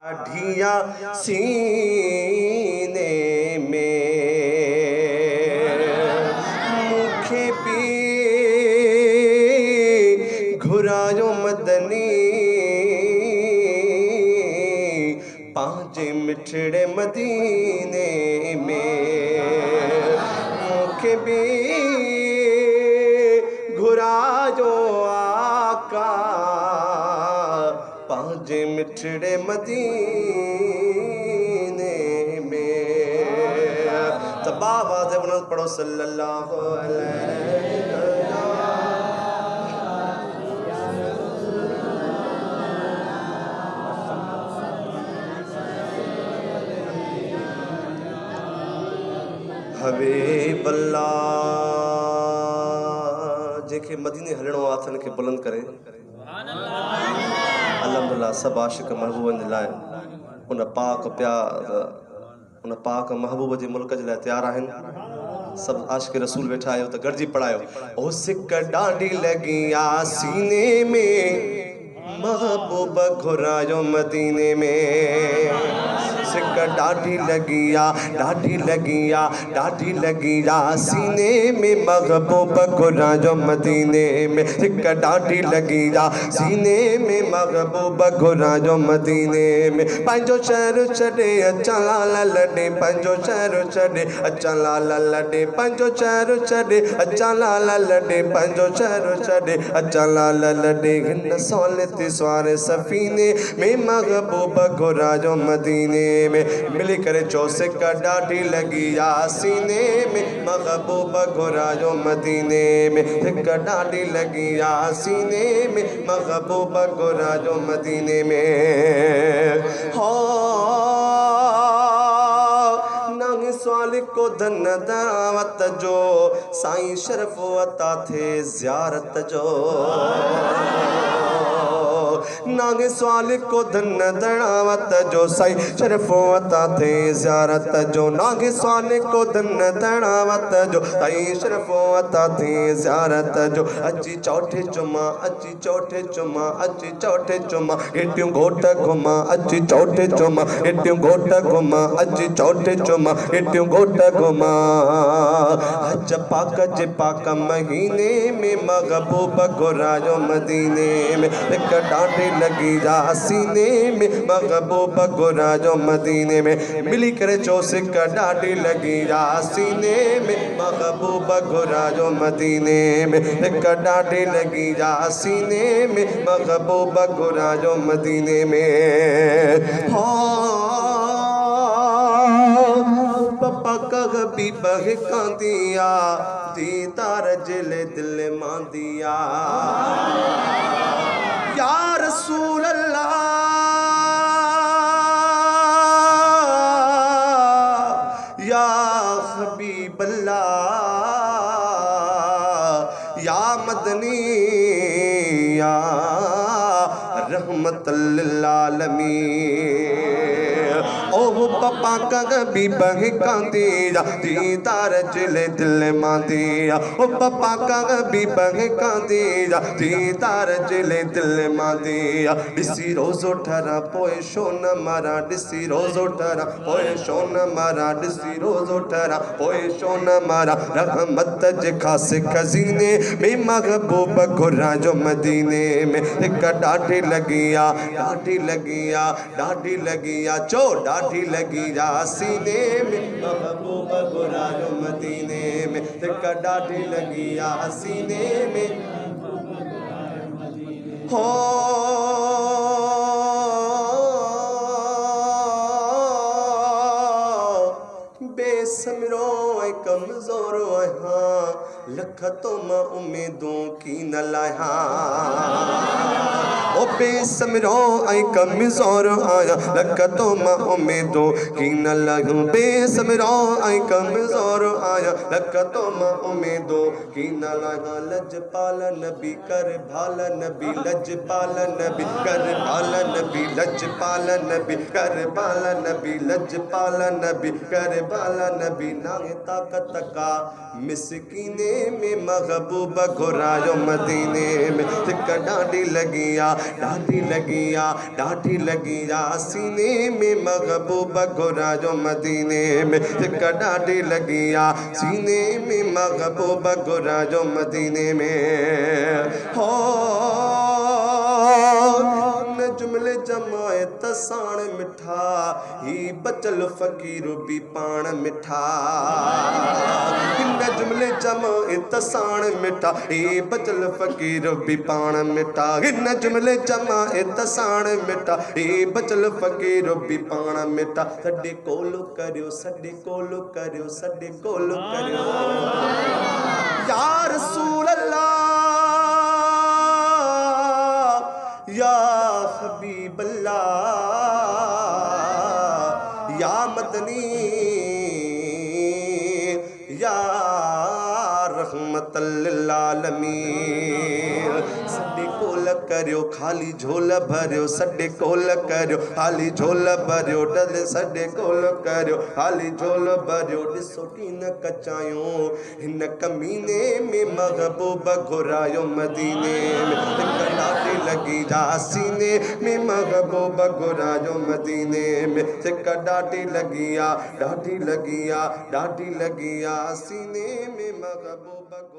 ढिया सीने में मुखे पी घुरायो मदनी पांचे मिठड़े मदीने में मुखे पी घुरायो आका पांचे मिठड़े मदीने में। तब आवाज़ बुलंद पढ़ो सल्लल्लाहु अलैहि हबीब अल्लाह। जेके मदीने हलणो आथन के बुलंद करे अल्हम्दुलिल्लाह। सब आशिक महबूबन जे लाइ उन पाक प्यार उन पाक महबूब जे मुल्क जे लाइ तैयार आहिनि। सब आशिक रसूल वेठा आहियो त गॾिजी पढ़ायो। ओ सिक ॾाढी लॻी आ सीने में महबूब घुरायो मदीने में। सिक ॾाढी लॻी आ ॾाढी लॻी आ ॾाढी लॻी आ सीने में महबूब घुरायो मदीने में। सिक ॾाढी लॻी आ सीने में महबूब घुरायो मदीने में। पंहिंजो शहर छॾे अचां लाल लॾे पंहिंजो शहर छॾे अचां लाल लॾे पंहिंजो शहर छॾे अचां लाल लॾे पंहिंजो शहर छॾे अचां लाल लॾे। हिन सहूलियत सवारे सफ़ीने में महबूब घुरायो मदीने में। मिली करे चो सिक ॾाढी लॻी आ सीने में महबूब घुरायो मदीने में। सिक ॾाढी लॻी आ सीने में महबूब घुरायो मदीने में। हो नंग सवाल को धन दावत जो साईं शरफ अता थे ज़ियारत जो। नागे सवाल को धन दड़ावत जो साईं शरफ अता थे ज़ियारत जो। नागे सवाल को धन दड़ावत जो साईं शरफ अता थे ज़ियारत जो। अची चौथे चुमा अची चौथे चुमा अची चौथे चुमा एटियूं घोट घुमा अची चौथे चुमा एटियूं घोट घुमा अची चौथे चुमा एटियूं घोट घुमा। हज पाक जे पाक महीने में महबूब घुरायो मदीने में। हिक ॾाढी लॻी आ सीने में महबूब घुरायो मदीने में। मिली करे चो सिक ॾाढी लॻी आ सीने में महबूब घुरायो मदीने में। हिक ॾाढी लॻी आ सीने में महबूब घुरायो मदीने में। हो पप्पा कग भी बहका दिया दीदार जिले दिल मां दिया या रसूल अल्लाह या हबीब अल्लाह या मदनी या रहमत लिल आलमीन। ओ पप्पा कग भी बहका दिया दीदार जिले दिल मां दिया। ओ पप्पा कग भी बहका दिया दीदार जिले दिल मां दिया। ॾिसी रोज़ो ठरा पोए शो न मारा ॾिसी रोज़ो ठरा पोए शो न मारा ॾिसी रोज़ो ठरा पोए शो न मारा। रहमत जे खासे खज़ीने में महबूब घुरायो मदीने में। हिक ॾाढी लॻी आ ॾाढी लॻी आ ॾाढी लॻी आ चो ॾाढी लॻी आ सीने में महबूब घुरायो मदीने में। हिक ॾाढी लॻी आ सीने में हो बेसमरो ऐं कमज़ोरो आहियां लख तो मां उम्मीदूं की न लाहियां। ओ बेसमरो ऐं कमज़ोरो आहियां लख तो मां उम्मीदूं की न लाहियां। बेसमरो ऐं कमज़ोरो आहियां लख तो मां उम्मीदूं की न लाहियां। लजपाल नबी कर भाल नबी लजपाल नबी कर भाल नबी लजपाल नबी कर भाल नबी लजपाल नबी कर भाल नबी नागे ताकत का मिसकीने में महबूब घुरायो मदीने में सिक डांडी लगिया डांडी लगिया डांडी लगिया सीने में महबूब घुरायो मदीने में सिक डांडी लगिया सीने में महबूब घुरायो मदीने में हो जुमले जमाए तसाण मिठा ही बचल फकीर भी पान मिठा जुमले जमाए तसाण मिठा ही बचल फकीर भी पान मिठा इन जुमले जमाए तसाण मिठा ही बचल फकीर भी पान मिठा सडे कोलो करियो सडे कोलो करियो सडे कोलो करियो या रसूल अल्लाह या हबीब अल्लाह या मदनी या रहमतल लिल आलमीन सडे कोल करियो खाली झोल भरियो सडे कोल करियो खाली झोल भरियो डल सडे कोल करियो खाली झोल भरियो ॾिसो कीन कचायो हिन कमीने में महबूब घुरायो मदीने में डांडी लगी जा सीने में महबूब घुरायो मदीने में सिक डांडी लगिया डांडी लगिया डांडी लगिया सीने में महबूब